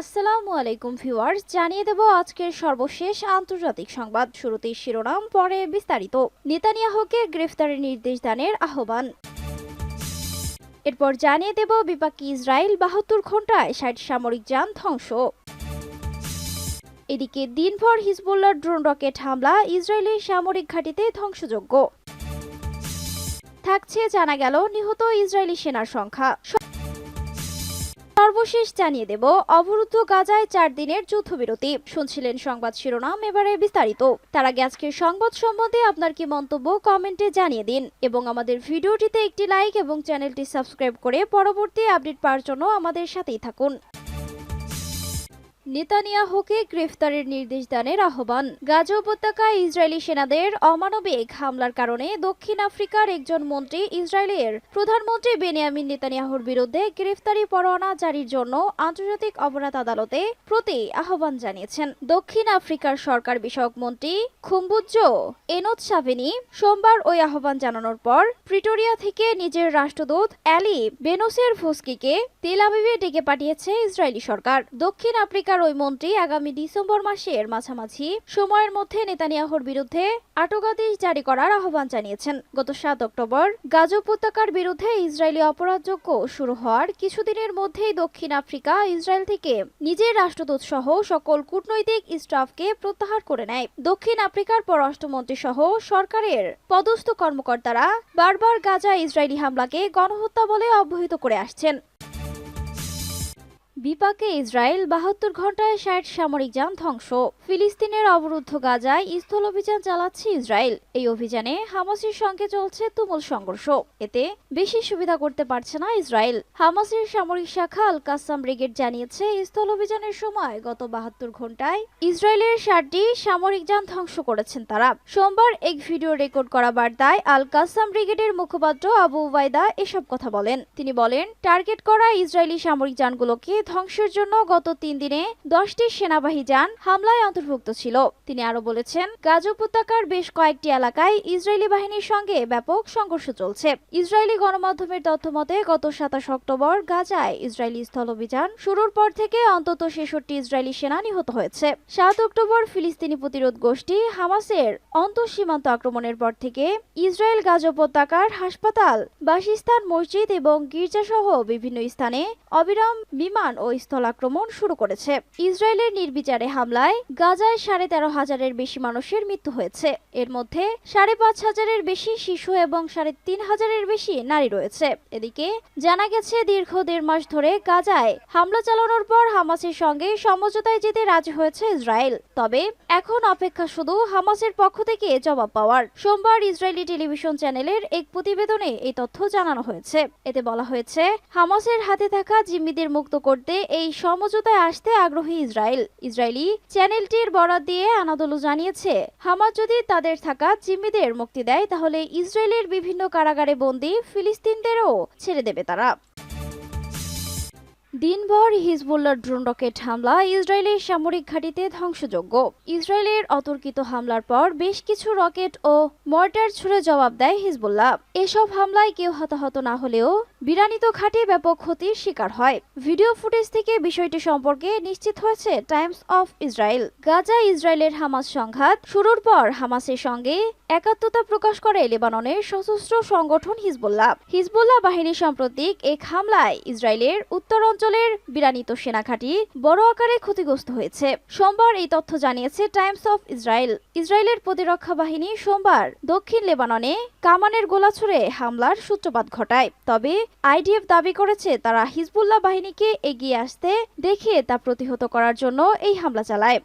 আসসালামু আলাইকুম ভিউয়ার্স, জানিয়ে দেব আজকের সর্বশেষ আন্তর্জাতিক সংবাদ। শুরুতেই শিরোনাম, পরে বিস্তারিত। নেতানিয়াহুকে গ্রেফতারের নির্দেশ দানের আহ্বান। এরপর জানিয়ে দেব বিপাকী ইসরায়েল ৭২ ঘন্টায় ৬০ সামরিক যান ধ্বংস। এদিকে দিনভর হিজবুল্লাহর ড্রোন রকেট হামলা ইসরায়েলের সামরিক ঘাঁটিতে ধ্বংসযজ্ঞ। থাকছে জানা গেল নিহত ইসরায়েলি সেনার সংখ্যা। সর্বশেষ জানিয়ে দেব অবরুদ্ধ গাজায় ৪ দিনের যুদ্ধবিরতি। শুনছিলেন সংবাদ শিরোনাম, এবারে বিস্তারিত। তার আগে আজকের সংবাদ সম্বন্ধে আপনার কি মন্তব্য কমেন্টে জানিয়ে দিন এবং আমাদের ভিডিওটিতে একটি লাইক এবং চ্যানেলটি সাবস্ক্রাইব করে পরবর্তী আপডেট পাওয়ার জন্য আমাদের সাথেই থাকুন। নেতানিয়াহুকে গ্রেফতারের নির্দেশ দানের আহ্বান। গাজা উপত্যকায় ইসরায়েলি সেনাদের অমানবিক হামলার কারণে দক্ষিণ আফ্রিকার একজন মন্ত্রী ইসরায়েলের প্রধানমন্ত্রী বেনিয়ামিন নেতানিয়াহুর বিরুদ্ধে গ্রেফতারি পরোয়ানা জারির জন্য আন্তর্জাতিক অপরাধ আদালতে প্রতি আহ্বান জানিয়েছেন। দক্ষিণ আফ্রিকার সরকার বিষয়ক মন্ত্রী খুম্বুজ্জো এনোতসাভেনি সোমবার ওই আহ্বান জানানোর পর প্রিটোরিয়া থেকে নিজের রাষ্ট্রদূত অ্যালি বেনোসের ভস্কিকে তেল আবিবে ডেকে পাঠিয়েছে ইসরায়েলি সরকার। দক্ষিণ আফ্রিকার ওই মন্ত্রী আগামী ডিসেম্বর মাসের মাঝামাঝি সময়ের মধ্যে নেতানিয়াহুর বিরুদ্ধে আটকাদেশ জারি করার আহ্বান জানিয়েছেন। গত ৭ অক্টোবর গাজা উপত্যকার বিরুদ্ধে ইসরায়েলি অপরাধযজ্ঞ শুরু হওয়ার কিছুদিনের মধ্যেই দক্ষিণ আফ্রিকা ইসরায়েল থেকে নিজের রাষ্ট্রদূত সহ সকল কূটনৈতিক স্টাফকে প্রত্যাহার করে নেয়। দক্ষিণ আফ্রিকার পররাষ্ট্রমন্ত্রী সহ সরকারের পদস্থ কর্মকর্তারা বারবার গাজা ইসরায়েলি হামলাকে গণহত্যা বলে অবহিত করে আসছেন। বিপাকে ইসরায়েল ৭২ ঘন্টায় ৬০ সামরিক যান ধ্বংস। ফিলিস্তিনের অবরুদ্ধ গাজায় স্থল অভিযান চালাচ্ছে ইসরায়েল। এই অভিযানে হামাসের সঙ্গে চলছে তুমুল সংঘর্ষ। এতে বেশি সুবিধা করতে পারছে না ইসরায়েল। হামাসের সামরিক শাখা আল কাসাম ব্রিগেড জানিয়েছে স্থল অভিযানের সময় গত ৭২ ঘন্টায় ইসরায়েলের ৬০টি সামরিক যান ধ্বংস করেছেন তারা। সোমবার এক ভিডিও রেকর্ড করা বার্তায় আল কাসাম ব্রিগেডের মুখপাত্র আবু ওবায়দা এসব কথা বলেন। তিনি বলেন, টার্গেট করা ইসরায়েলি সামরিক যানগুলোকে ধ্বংসের জন্য গত ৩ দিনে ১০টি সেনাবাহী যান হামলায় অন্তর্ভুক্ত ছিল। তিনি আরো বলেছেন, গাজা উপত্যকার বেশ কয়েকটি এলাকায় ইসরায়েলি বাহিনীর সঙ্গে ব্যাপক সংঘর্ষ চলছে। ইসরায়েলি গণমাধ্যমের তথ্য মতে গত ২৭ অক্টোবর গাজায় ইসরায়েলি স্থল অভিযান শুরুর পর থেকে অন্তত ৬৬ ইসরায়েলি সেনা নিহত হয়েছে। ৭ অক্টোবর ফিলিস্তিনি প্রতিরোধ গোষ্ঠী হামাসের অন্তঃসীমান্ত আক্রমণের পর থেকে ইসরায়েল গাজা উপত্যকার হাসপাতাল, বাসস্থান, মসজিদ এবং গির্জাসহ বিভিন্ন স্থানে অবিরাম বিমান ও স্থল আক্রমণ শুরু করেছে। ইসরায়েলের নির্বিচারে হামলায় গাজায় ১৩,৫০০-এর বেশি মানুষের মৃত্যু হয়েছে। এর মধ্যে ৫,৫০০-এর বেশি শিশু এবং ৩,৫০০-এর বেশি নারী রয়েছে। এদিকে জানা গেছে দীর্ঘ ১.৫ মাস ধরে গাজায় হামলা চালানোর পর হামাসের সঙ্গে সমঝোতায় যেতে রাজি হয়েছে ইসরায়েল। তবে এখন অপেক্ষা শুধু হামাসের পক্ষ থেকে জবাব পাওয়ার। সোমবার ইসরায়েলি টেলিভিশন চ্যানেলের এক প্রতিবেদনে এই তথ্য জানানো হয়েছে। এতে বলা হয়েছে, হামাসের হাতে থাকা জিম্মিদের মুক্ত করতে এই সমঝোতায় আসতে আগ্রহী ইসরায়েল। ইসরায়েলি চ্যানেলটির বরাত দিয়ে আনাদোলু জানিয়েছে, হামাস যদি তাদের থাকা জিম্মিদের মুক্তি দেয় তাহলে ইসরায়েলের বিভিন্ন কারাগারে বন্দী ফিলিস্তিনদেরও ছেড়ে দেবে তারা। দিনভর হিজবুল্লাহর ড্রোন রকেট হামলা ইসরায়েলের সামরিক ঘাঁটিতে ধ্বংসযজ্ঞ। ইসরায়েলের অতর্কিত হামলার পর বেশ কিছু রকেট ও মর্টার ছুড়ে জবাব দেয় হিজবুল্লাহ। এসব হামলায় কেউ হতাহত না হলেও বিরানিত ঘাঁটি ব্যাপক ক্ষতির শিকার হয়। ভিডিও ফুটেজ থেকে বিষয়টি সম্পর্কে নিশ্চিত হয়েছে টাইমস অফ ইসরায়েল। গাজা ইসরায়েলের হামাস সংঘাত শুরুর পর হামাসের সঙ্গে একাত্মতা প্রকাশ করে লেবাননের সশস্ত্র সংগঠন হিজবুল্লাহ। হিজবুল্লাহ বাহিনী সাম্প্রতিক এক হামলায় ইসরায়েলের উত্তর অঞ্চলের বিরানিত সেনা ঘাঁটি বড় আকারে ক্ষতিগ্রস্ত হয়েছে। সোমবার এই তথ্য জানিয়েছে টাইমস অফ ইসরায়েল। ইসরায়েলের প্রতিরক্ষা বাহিনী সোমবার দক্ষিণ লেবাননে কামানের গোলা ছুড়ে হামলার সূত্রপাত ঘটায়। তবে আইডিএফ দাবি করেছে তারা হিজবুল্লাহ বাহিনীকে এগিয়ে আসতে দেখে তা প্রতিহত করার জন্য এই হামলা চালায়।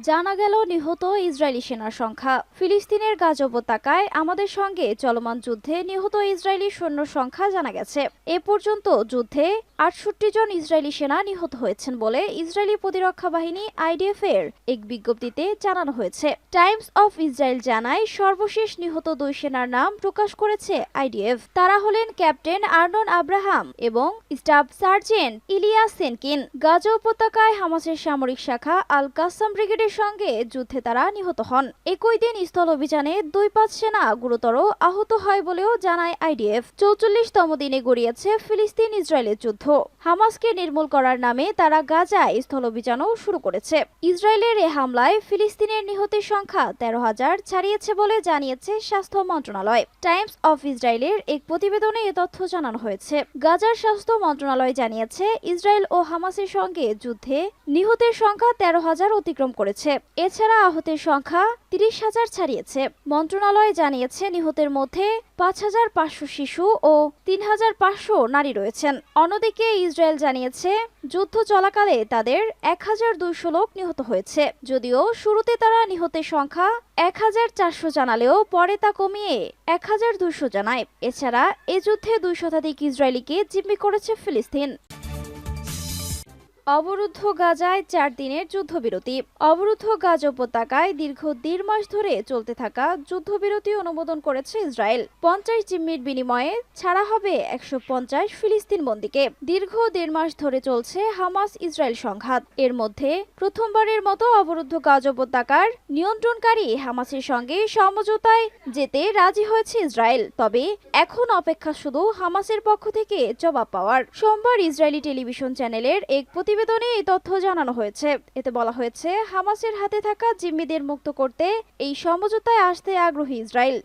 জানা গেল নিহত ইসরায়েলি সেনার সংখ্যা। ফিলিস্তিনের গাজা উপত্যকায় আমাদের সঙ্গে চলমান যুদ্ধে নিহত ইসরায়েলি সৈন্য সংখ্যা জানা গেছে। এ পর্যন্ত যুদ্ধে ৬৮ জন ইসরায়েলি সেনা নিহত হয়েছেন বলে ইসরায়েলি প্রতিরক্ষা বাহিনী আইডিএফ এর এক বিজ্ঞপ্তিতে জানানো হয়েছে। টাইমস অফ ইসরায়েল জানায়, সর্বশেষ নিহত ২ সেনার নাম প্রকাশ করেছে আইডিএফ। তারা হলেন ক্যাপ্টেন আর্নন আব্রাহাম এবং স্টাফ সার্জেন্ট ইলিয়াস সেনকিন। গাজা উপত্যকায় হামাসের সামরিক শাখা আল কাসাম ব্রিগেডের ইসরায়েলের সঙ্গে যুদ্ধে তারা নিহত হন। একই দিন স্থল অভিযানে 2-5 সেনা গুরুতর আহত হয় বলেও জানায় আইডিএফ। 44তম দিনে গড়িয়েছে ফিলিস্তিন ইসরায়েলের যুদ্ধ। হামাসকে নির্মূল করার নামে তারা গাজায় স্থল অভিযানও শুরু করেছে। ইসরায়েলের এ হামলায় ফিলিস্তিনের নিহতের সংখ্যা 13,000 ছাড়িয়েছে বলে জানিয়েছে স্বাস্থ্য মন্ত্রণালয়। টাইমস অফ ইসরায়েলের এক প্রতিবেদনে এ তথ্য জানানো হয়েছে। গাজার স্বাস্থ্য মন্ত্রণালয় জানিয়েছে, ইসরায়েল ও হামাসের সঙ্গে যুদ্ধে নিহতের সংখ্যা 13,000 অতিক্রম করেছে। এছাড়া আহতের সংখ্যা 30,000 ছাড়িয়েছে। মন্ত্রণালয় জানিয়েছে, নিহতের মধ্যে 5,500 শিশু ও 3,500 নারী রয়েছেন। অন্যদিকে ইসরায়েল জানিয়েছে, যুদ্ধ চলাকালে তাদের 1,200 লোক নিহত হয়েছে। যদিও শুরুতে তারা নিহতের সংখ্যা 1,400 জানালেও পরে তা কমিয়ে 1,200 জানায়। এছাড়া এ যুদ্ধে 2 শতাধিক ইসরায়েলিকে জিম্মি করেছে ফিলিস্তিন। অবরুদ্ধ গাজায় 4 দিনের যুদ্ধবিরতি। অবরুদ্ধ গাজা উপত্যকায় দীর্ঘ 1.5 মাস ধরে চলতে থাকা যুদ্ধবিরতি অনুমোদন করেছে ইসরায়েল। 50 জিম্মির বিনিময়ে ছাড়া হবে 150 ফিলিস্তিন বন্দীকে। দীর্ঘ 1.5 মাস ধরে চলছে হামাস ইসরায়েল সংঘাত। এর মধ্যে প্রথমবারের মতো অবরুদ্ধ গাজা উপত্যকার নিয়ন্ত্রণকারী হামাসের সঙ্গে সমঝোতায় যেতে রাজি হয়েছে ইসরায়েল। তবে এখন অপেক্ষা শুধু হামাসের পক্ষ থেকে জবাব পাওয়ার। সোমবার ইসরায়েলি টেলিভিশন চ্যানেলের এক প্রতিবেদনে এই তথ্য জানানো হয়েছে। এতে বলা হয়েছে, হামাসের হাতে থাকা জিম্মিদের মুক্ত করতে এই সমঝোতায় আসতে আগ্রহী ইসরায়েল।